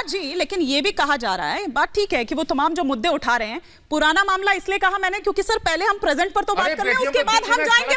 सिद्धार्थ जी, लेकिन ये भी कहा जा रहा है, बात ठीक है कि वो तमाम जो मुद्दे उठा रहे हैं, पुराना मामला इसलिए कहा मैंने क्योंकि सर पहले हम प्रेजेंट पर तो बात कर रहे हैं, उसके बाद हम जाएंगे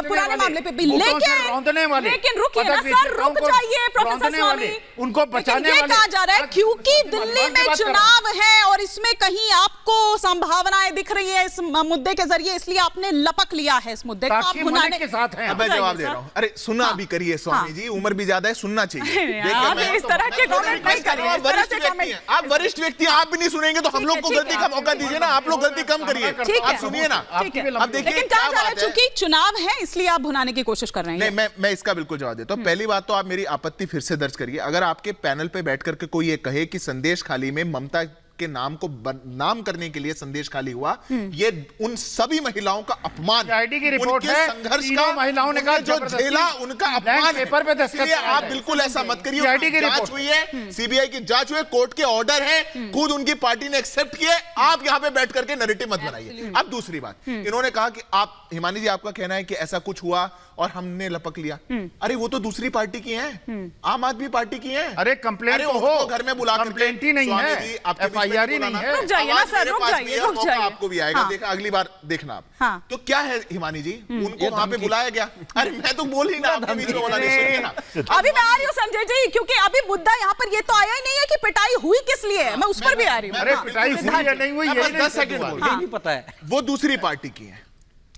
पुराने मामले पे भी। लेकिन रुकिए ना सर, रुक जाइए प्रोफेसर स्वामी, उनको बचाने वाले कहा जा रहा है क्योंकि दिल्ली में चुनाव है और इसमें कहीं आपको संभावनाएं दिख रही है इस मुद्दे के जरिए, इसलिए आपने लपक लिया है इस मुद्दे को। आप भुनाने के साथ हैं। मैं जवाब दे रहा हूँ। अरे सुनना भी करिए स्वामी जी, उम्र भी ज्यादा है, सुनना चाहिए। इस तरह के कमेंट नहीं करिए। आप वरिष्ठ व्यक्ति, आप भी नहीं सुनेंगे तो हम लोग को गलती का मौका दीजिए ना, आप लोग गलती कम करिए, आप सुनिए ना। अब देखिए, लेकिन कहा जा रहा है चूंकि चुनाव है इसलिए आप भुनाने की कोशिश कर रहे हैं। नहीं, मैं इसका बिल्कुल जवाब देता हूं। पहली बात तो आप मेरी आपत्ति फिर से दर्ज करिए। अगर आपके पैनल पे बैठ करके कोई ये कहे कि संदेश खाली में ममता के नाम को बदनाम करने के लिए संदेश खाली हुआ, ये उन सभी महिलाओं का अपमान, आईडी की रिपोर्ट है, संघर्ष का, महिलाओं ने कहा जो झेला उनका अपमान पेपर पे दस्तखत, आप बिल्कुल ऐसा मत करिए। जांच हुई है, सीबीआई की जांच हुई है, कोर्ट के ऑर्डर है, खुद उनकी पार्टी ने एक्सेप्ट किए, आप यहां पे बैठ करके नैरेटिव मत बनाइए। अब दूसरी बात, इन्होंने कहा कि आप, हिमानी जी आपका कहना है कि ऐसा कुछ हुआ और हमने लपक लिया। अरे वो तो दूसरी पार्टी की हैं, आम आदमी पार्टी की हैं। अरे कंप्लेंट तो हो, घर में बुला कंप्लेंट ही नहीं है, एफआईआर ही नहीं है। रुक जाइए ना सर, रुक जाइए। आपको भी आएगा, देखा अगली बार देखना आप। हाँ। तो क्या है हिमानी जी, उनको वहां पे बुलाया गया। अरे मैं तो बोल ही ना, आपके बीच में बोला नहीं, सुनिए ना। अभी मैं आ रही हूँ संजय जी, क्योंकि अभी मुद्दा यहाँ पर ये तो आया ही नहीं है कि पिटाई हुई किस लिए, मैं उस पर भी आ रही हूँ। अरे पिटाई हुई या नहीं हुई, 10 सेकंड नहीं पता है। वो दूसरी पार्टी की है,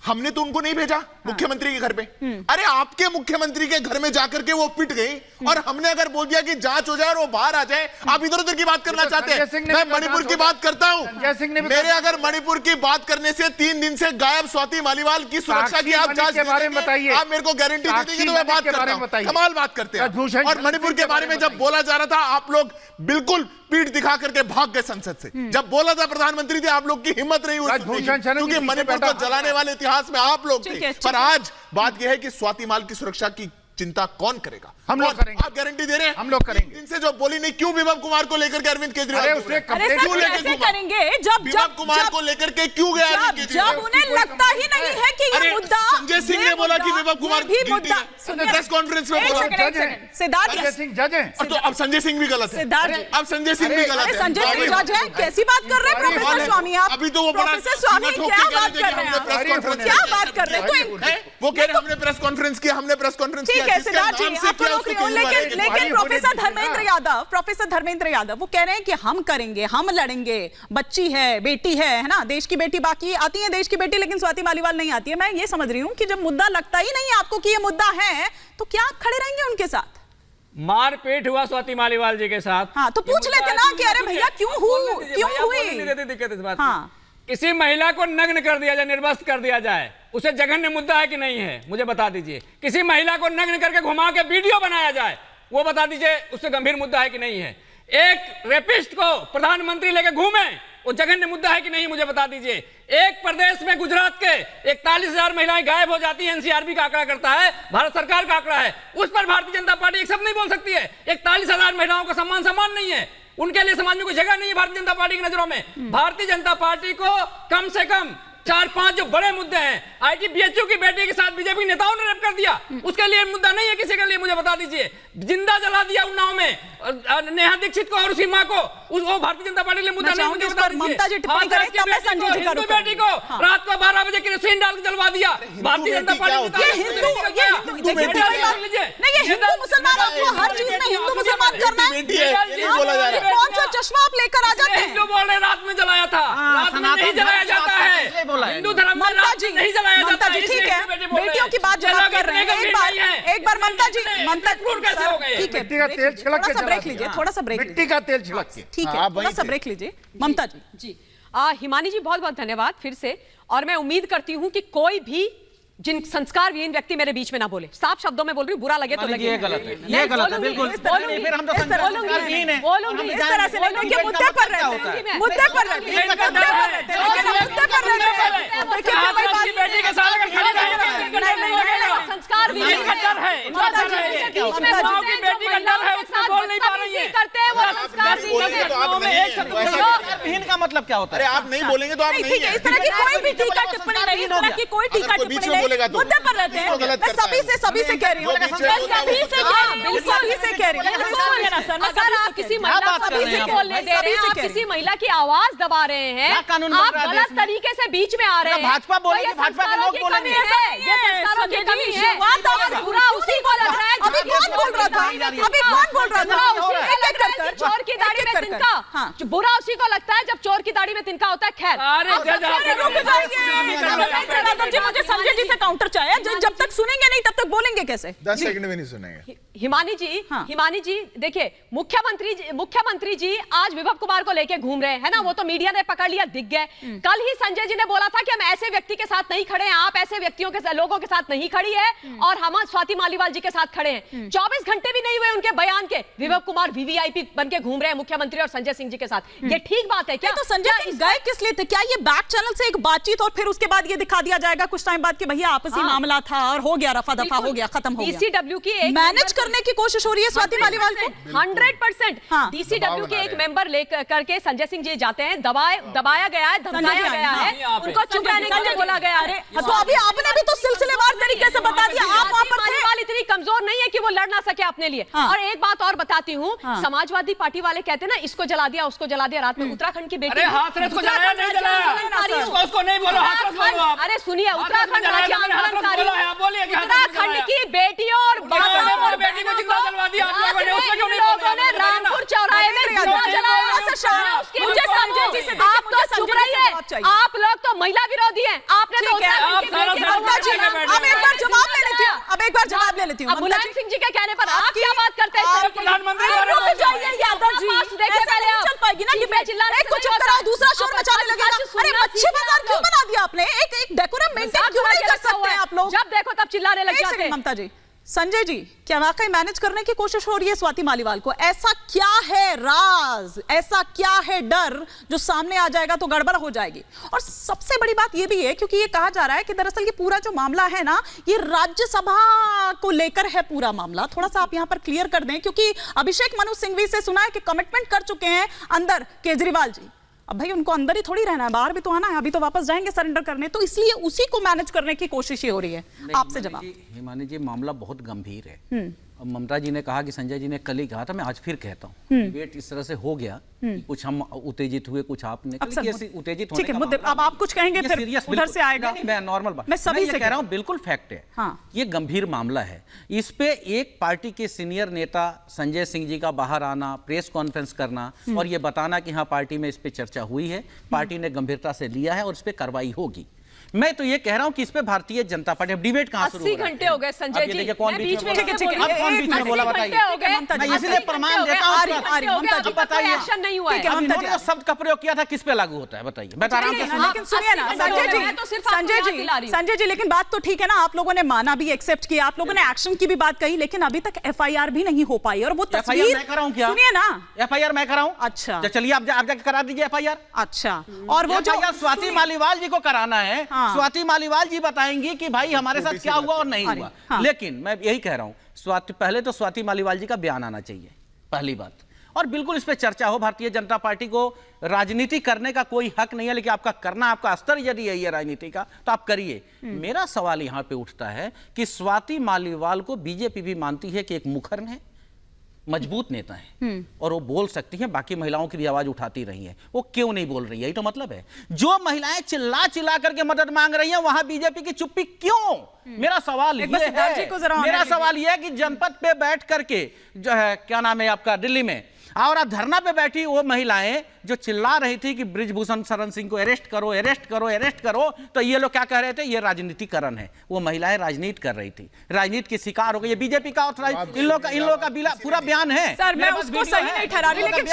हमने तो उनको नहीं भेजा मुख्यमंत्री के घर पे। अरे आपके मुख्यमंत्री के घर में जाकर के वो पिट गई और हमने अगर बोल दिया कि जांच हो जाए और वो बाहर आ जाए, आप इधर उधर की बात करना चाहते हैं। मैं मणिपुर की बात करता हूं। मेरे अगर मणिपुर की बात करने से 3 दिन से गायब स्वाति मालीवाल की सुरक्षा की आप जांच के बारे में बताइए, आप मेरे को गारंटी दे देंगे तो मैं बात करता हूं। कमाल बात करते हैं। और मणिपुर के बारे में जब बोला जा रहा था, आप लोग बिल्कुल पीठ दिखा करके भाग गए संसद से। जब बोला था प्रधानमंत्री थे, आप लोग की हिम्मत नहीं हुई, क्योंकि मणिपुर को जलाने वाले इतिहास में आप लोग थे। पर आज बात यह है कि स्वाति माल की सुरक्षा की चिंता कौन करेगा? हम लोग करेंगे। आप गारंटी दे रहे हैं? हम लोग करेंगे। इनसे जो बोली नहीं, क्यों विभव कुमार को लेकर के अरविंद केजरीवाल कैसे करेंगे जब विभव कुमार को लेकर के क्यों गया? जब उन्हें लगता ही नहीं है कि ये मुद्दा, संजय सिंह ने बोला कि विभव कुमार भी मुद्दा, प्रेस कॉन्फ्रेंस में बोला सिद्धार्थ सिंह जज है, तो अब संजय सिंह भी गलत है। अब संजय सिंह भी गलत है। संजय सिंह जज है, कैसी बात कर रहे हैं प्रोफेसर स्वामी आप? अभी तो वो प्रोफेसर स्वामी क्या बात कर रहे हैं? क्या बात कर रहे हैं? वो कह रहे हमने प्रेस कॉन्फ्रेंस किया, हमने प्रेस कॉन्फ्रेंस किया। ठीक है सिद्धार्थ जी, आप लोग लेकिन प्रोफेसर धर्मेंद्र यादव वो कह रहे हैं कि हम करेंगे, हम लड़ेंगे, बच्ची है, बेटी है ना, देश की बेटी, बाकी आती है देश की बेटी, लेकिन स्वाति मालीवाल नहीं आती है। मैं ये समझ रही हूँ कि जब मुद्दा लगता ही नहीं है आपको कि ये मुद्दा है, तो क्या आप खड़े रहेंगे उनके साथ? मारपीट हुआ स्वाति मालीवाल जी के साथ, हाँ तो पूछ लेते ना कि अरे भैया क्यों हुई दिक्कत इस बात। किसी महिला को नग्न कर दिया जाए, निर्वस्त्र कर दिया जाए, उसे जघन्य मुद्दा है कि नहीं है? मुझे बता दीजिए। किसी महिला को नग्न करके घुमा के वीडियो बनाया जाए, वो बता दीजिए उससे गंभीर मुद्दा है कि नहीं है? एक रेपिस्ट को प्रधानमंत्री लेके घूमे, वो जघन्य मुद्दा है कि नहीं? मुझे बता दीजिए। एक प्रदेश में गुजरात के 41,000 महिलाएं गायब हो जाती हैं, एनसीआरबी का आंकड़ा करता है, भारत सरकार का आंकड़ा है, उस पर भारतीय जनता पार्टी एक शब्द नहीं बोल सकती है। 41,000 महिलाओं का सम्मान नहीं है, उनके लिए समाज में कोई जगह नहीं है भारतीय जनता पार्टी की नजरों में। भारतीय जनता पार्टी को कम से कम 4-5 जो बड़े मुद्दे हैं, आईटीबीएचयू की बेटी के साथ बीजेपी नेताओं ने रेप कर दिया, उसके लिए मुद्दा नहीं है किसी के लिए? मुझे बता दीजिए। जिंदा जला दिया उन्नाव में नेहा दीक्षित को और उसकी मां को, वो भारतीय जनता पार्टी के लिए मुद्दा नहीं है? मुझे बता दीजिए। हिंदू बेटी को रात को 12 बजे केरोसिन डाल के जलवा दिया, भारतीय जनता पार्टी कौन सा चश्मा आप लेकर आ जाते हैं? हिंदू बोल रहे रात में जलाया था, रात में नहीं जलाया जाता है। हिंदू धर्म में रात में नहीं जलाया जाता है। ठीक है, बेटियों की बात जवाब कर रहे हैं। एक बार ममता जी, कैसे हो गए? ठीक है, मिट्टी का तेल छिड़क के ब्रेक लीजिए, थोड़ा सा ब्रेक, मिट्टी का तेल छिड़क के, ठीक है, थोड़ा सा ब्रेक लीजिए। ममता जी। हिमानी जी बहुत बहुत धन्यवाद फिर से, और मैं उम्मीद करती हूँ कि कोई भी जिन संस्कार विहीन व्यक्ति मेरे बीच में ना बोले। साफ शब्दों में बोल रही हूँ, बुरा लगे तो लगे। ये गलत है, ये गलत है, बिल्कुल। फिर हम तो संस्कार विहीन हैं। बोलूंगी इस तरह से नहीं कि मुद्दे पर रहते हैं, मुद्दे पर रहते हैं, संस्कार डर भी इनका डर है, इनका डर है। बीच में गाँव की बेटी का डर है, उससे बोल नहीं पा रही है। करते हैं वो संस्कार नहीं बोलेंगे तो आप नहीं हैं। विहीन का मतलब क्या होता अरे है? आप नहीं बोलेंगे तो आप नहीं, नहीं ठीक है, इस हैं। तरह की कोई भी टीका टिप्पणी नहीं, इस तरह की कोई टीका अगर कोई बीच टिप्पणी में नहीं, बोलेगा तो मुद्दे पर रहते हैं। वो गलत मैं करता सभी है। से कह रही हूँ, मैं सभी से कह रही हूँ, सभी से कह रही हूँ, सुनिए ना सर, मैं अगर आप किसी महिला को कर रहे हैं? बोलने दे रहे हैं, आप किसी महिला की आवाज दबा रहे हैं, क्या कानून बन आप रहा है गलत देश में? तरीके से बीच में आ रहे हैं। भाजपा बोलेगी, तो ये भाजपा के संस्कारों लोग की बोलेंगे। कमी है, ये संस्कारों की कमी है। और बुरा उसी को लग रहा है। अभी कौन बोल रहा था? अभी कौन बोल रहा था? बुरा उसी को लग रहा है, चोर की दाढ़ी में तिनका। हाँ। जो बुरा उसी को लगता है जब चोर की दाढ़ी में तिनका होता है। खैर, अरे जज आप अरे रुक जाइए यादव जी, मुझे संजय जी से काउंटर चाहिए। जब तक सुनेंगे नहीं तब तक बोलेंगे कैसे? 10 सेकंड में नहीं सुनेंगे। हिमानी जी, हाँ। हिमानी जी देखिए, मुख्यमंत्री जी आज विभव कुमार को लेके घूम रहे हैं ना, वो तो मीडिया ने पकड़ लिया, दिख गए। कल ही संजय जी ने बोला था कि हम ऐसे व्यक्ति के साथ नहीं खड़े हैं, आप ऐसे व्यक्तियों के लोगों के साथ नहीं खड़ी है, और हम स्वाति मालीवाल जी के साथ खड़े हैं। 24 घंटे भी नहीं हुए उनके बयान के, विभव कुमार वीवीआईपी बन के घूम रहे हैं मुख्यमंत्री और संजय सिंह जी के साथ। ये ठीक बात है क्या? तो संजय सिंह गए किस लिए थे? क्या ये बैक चैनल से एक बातचीत और फिर उसके बाद ये दिखा दिया जाएगा कुछ टाइम बाद कि भैया आपसी मामला था और हो गया, रफा दफा हो गया, खत्म हो गया? डीसीडब्ल्यू की एक मैनेज करने की कोशिश हो रही है स्वाति मालीवाल को। 100% हाँ। डीसीडब्ल्यू के दबाव एक बना मेंबर लेकर करके संजय सिंह जी जाते हैं, दबाया गया है, धमकाया गया है, यहाँ पे। उनको चुप रहने के लिए बोला गया है। तो अभी आपने भी तो सिलसिलेवार तरीके से बता दिया, आप वहां पर थे। मालीवाल इतनी कमजोर नहीं है कि वो लड़ ना सके अपने लिए। हाँ। और एक बात और बताती हूँ, हाँ। समाजवादी पार्टी वाले कहते हैं ना, इसको जला दिया उसको जला दिया। रात में उत्तराखंड की बेटी, अरे हाथरस को जलाया नहीं जलाया, उसको नहीं बोलो, हाथरस बोलो आप। अरे सुनिए, उत्तराखंड जलाया राज्य मैंने, हाथरस आंदोलनकारी, बोला है, आप बोलिए कि हाथरस उत्तराखंड जलाया। की बेटियों और बाबा और बेटी को जिंदा जलवा दिया आप लोगों ने, उसको क्यों नहीं लोगों ने बोला? रामपुर चौराहे में जिंदा जलाया। मुझे संजय जी से आप तो चुप रहिए, आप लोग तो महिला विरोधी हैं। आपने तो ठीक है, उत्तराखंड आप की सारा बेटी सारा को ममता जी, बैठे बैठे अब एक बार जवाब ले लेती हूँ, अब एक बार जवाब ले लेती हूँ। अब ममता मुलायम जी, सिंह जी के कहने पर आप क्या बात करते हैं? आप प्रधानमंत्री अरे बारे में रुक जाइए यादव जी, देखिए ऐसा पहले नहीं आप। चल पाएगी ना कि चीखने चिल्लाने एक को से चुप नहीं कराओ, होता। दूसरा शोर आप मचाने सच लगेगा। सुनना अरे मच्छी सीखिए बाजार आप क्यों लोग। बना दिया आपने? एक डेकोरम मेंटेन मजाक क्यों बना नहीं के कर रखा हुआ सकते है। आप लोग? जब देखो तब चिल्लाने लग एक जाते सेकंड हैं। ममता जी, संजय जी, क्या वाकई मैनेज करने की कोशिश हो रही है स्वाति मालीवाल को? ऐसा क्या है राज, ऐसा क्या है डर जो सामने आ जाएगा तो गड़बड़ हो जाएगी? और सबसे बड़ी बात ये भी है, क्योंकि ये कहा जा रहा है कि दरअसल ये पूरा जो मामला है ना, ये राज्यसभा को लेकर है पूरा मामला। थोड़ा सा आप यहाँ पर क्लियर कर दें, क्योंकि अभिषेक मनु सिंघवी से सुना है कि कमिटमेंट कर चुके हैं अंदर केजरीवाल जी। अब भाई उनको अंदर ही थोड़ी रहना है, बाहर भी तो आना है, अभी तो वापस जाएंगे सरेंडर करने, तो इसलिए उसी को मैनेज करने की कोशिश ही हो रही है। आपसे जवाब। हिमानी जी, मामला बहुत गंभीर है। अब ममता जी ने कहा कि संजय जी ने कल ही कहा था, मैं आज फिर कहता हूँ, डिबेट इस तरह से हो गया कि कुछ हम उत्तेजित हुए, कुछ आपने अक्सर ऐसे उत्तेजित होने ठीक है, का मुद्दे मामला अब आप कुछ कहेंगे ये फिर serious उधर बिल्कुल- से आएगा। नहीं, मैं नॉर्मल बात मैं सभी ये से कह रहा हूँ, बिल्कुल फैक्ट है। हाँ। ये गंभीर मामला है। इस पे एक पार्टी के सीनियर नेता संजय सिंह जी का बाहर आना, प्रेस कॉन्फ्रेंस करना और ये बताना कि हाँ पार्टी में इस पे चर्चा हुई है, पार्टी ने गंभीरता से लिया है और इस पे कार्रवाई होगी। मैं तो ये कह रहा हूं कि इस पे भारतीय जनता पार्टी, अब डिबेट कहां शुरू हो 80 रहा है? घंटे हो गए संजय अब ये जी, देखिए कौन मैं बीच में बीच में बोला? ठीक है, अब कौन बीच में बोला बताइए? मैं इसलिए प्रमाण देता हूं आ रही ममता जी, बताइए। एक्शन नहीं हुआ है। ठीक है, अब ममता इन्होंने जो शब्द का प्रयोग किया था किस पे लागू होता है बताइए? मैं तो आराम से सुना। लेकिन सुनिए ना 80 संजय घंटे जी, हो गए, तो सिर्फ आपको संजय याद दिला रही जी, हूं। संजय जी, लेकिन बात तो ठीक है ना, आप लोगों ने माना भी, एक्सेप्ट किया, आप लोगों ने एक्शन की भी बात कही, लेकिन अभी तक एफआईआर भी नहीं हो पाई। और वो एफआईआर तस्वीर मैं कराऊं क्या? सुनिए ना। एफआईआर मैं कराऊं? अच्छा। तो चलिए आप जाके करा दीजिए एफआईआर। अच्छा, और वो जो एफआईआर स्वाति मालीवाल जी को कराना है। हाँ। स्वाति मालीवाल जी बताएंगी कि भाई हमारे साथ क्या हुआ और नहीं अरे, हुआ। हाँ। लेकिन मैं यही कह रहा हूं, पहले तो स्वाति मालीवाल जी का बयान आना चाहिए, पहली बात। और बिल्कुल इस पे चर्चा हो। भारतीय जनता पार्टी को राजनीति करने का कोई हक नहीं है, लेकिन आपका करना, आपका स्तर यदि यही है राजनीति का तो आप करिए। मेरा सवाल यहां पे उठता है कि स्वाति मालीवाल को बीजेपी भी मानती है कि एक मुखर है, मजबूत नेता है और वो बोल सकती हैं, बाकी महिलाओं की भी आवाज उठाती रही हैं, वो क्यों नहीं बोल रही है? यही तो मतलब है। जो महिलाएं चिल्ला चिल्ला करके मदद मांग रही हैं, वहां बीजेपी की चुप्पी क्यों? मेरा सवाल एक बार ये सिद्धार्थ जी है, को जरा मेरा ऑनर सवाल ये है कि जनपद पे बैठ करके जो है, क्या नाम है आपका, दिल्ली में, और धरना पे बैठी वो महिलाएं जो चिल्ला रही थी कि ब्रिजभूषण शरण सिंह को अरेस्ट करो, अरेस्ट करो, अरेस्ट करो, तो ये लोग क्या कह रहे थे? ये राजनीतिकरण है। वो महिलाएं राजनीति कर रही थी, राजनीति के शिकार हो गई। ये बीजेपी का इन लोग का पूरा बयान है। सर मैं मेरे पास उसको वीडियो सही है। नहीं ठहरा रही, लेकिन